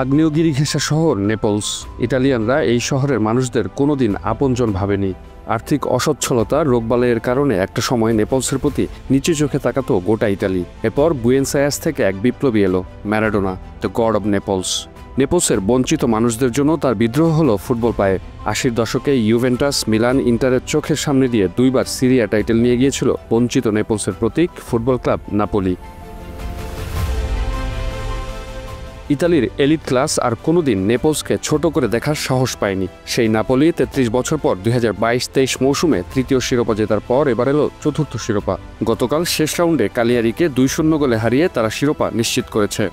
আগ্নেয়গিরি ঘেঁষা শহর নেপলস। ইটালিয়ানরা এই শহরের মানুষদের কোনোদিন আপনজন ভাবেনি। আর্থিক অসচ্ছলতা, রোগবালাইয়ের কারণে একটা সময় নেপলসের প্রতি নিচু চোখে তাকাতো গোটা ইটালি। এরপর বুয়েনোস আয়ার্স থেকে এক বিপ্লবী এলো, Maradona, the god of Naples. নেপলসের বঞ্চিত মানুষদের জন্য তার বিদ্রোহ হলো ফুটবল পায়ে। ৮০ দশকে ইউভেন্টাস, মিলান, ইন্টারের চোখের সামনে দিয়ে ২ বার সিরিয়া টাইটেল নিয়ে গিয়েছিল বঞ্চিত নেপলসের প্রতীক ফুটবল ক্লাব নাপোলি। ইতালির এলিট ক্লাস আর কোনোদিন নেপলসকে ছোট করে দেখার সাহস পায়নি। সেই নাপোলি ৩৩ বছর পর ২০২২-২৩ মৌসুমে তৃতীয় শিরোপা জেতার পর এবার এলো চতুর্থ শিরোপা। গতকাল শেষ রাউন্ডে কালিয়ারিকে ২-০ গোলে হারিয়ে তারা শিরোপা নিশ্চিত করেছে।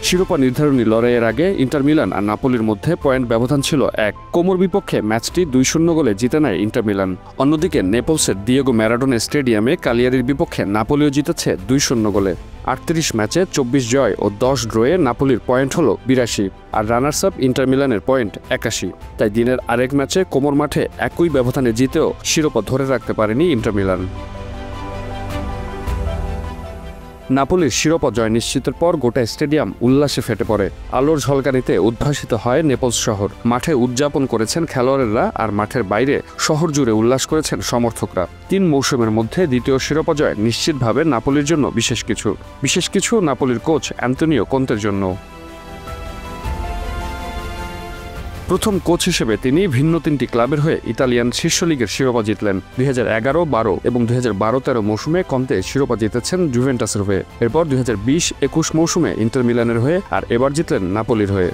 শিরোপা নির্ধারণী লড়াইয়ের আগে ইন্টার মিলান আর নাপোলির মধ্যে পয়েন্ট ব্যবধান ছিল ১। কোমোর বিপক্ষে ম্যাচটি ২-০ গোলে জিতে নেয় ইন্টার মিলান। অন্যদিকে নেপলসের দিয়েগো ম্যারাডোনা স্টেডিয়ামে কালিয়ারির বিপক্ষে নাপোলিও জিতেছে ২-০ গোলে। ৩৮ ম্যাচে ২৪ জয় ও ১০ ড্রয়ে নাপোলির পয়েন্ট হল ৮২, আর রানার্স আপ ইন্টার মিলানের পয়েন্ট ৮১। তাই দিনের আরেক ম্যাচে কোমোর মাঠে একই ব্যবধানে জিতেও শিরোপা ধরে রাখতে পারেনি ইন্টার মিলান। নাপোলির শিরোপা জয় নিশ্চিতের পর গোটা স্টেডিয়াম উল্লাসে ফেটে পড়ে। আলোর ঝলকানিতে উদ্ভাসিত হয় নেপলস শহর। মাঠে উদযাপন করেছেন খেলোয়াড়েরা, আর মাঠের বাইরে শহর জুড়ে উল্লাস করেছেন সমর্থকরা। ৩ মৌসুমের মধ্যে দ্বিতীয় শিরোপা জয় নিশ্চিতভাবে নাপোলির জন্য বিশেষ কিছু নাপোলির কোচ অ্যান্তোনিও কোন্তের জন্য। প্রথম কোচ হিসেবে তিনি ভিন্ন ৩টি ক্লাবের হয়ে ইতালিয়ান শীর্ষ লিগের শিরোপা জিতলেন। ২০১১-১২ এবং ২০১২-১৩ মৌসুমে কন্তে শিরোপা জিতেছেন জুভেন্টাসের হয়ে। এরপর ২০২০-২১ মৌসুমে ইন্টার মিলানের হয়ে, আর এবার জিতলেন নাপোলির হয়ে।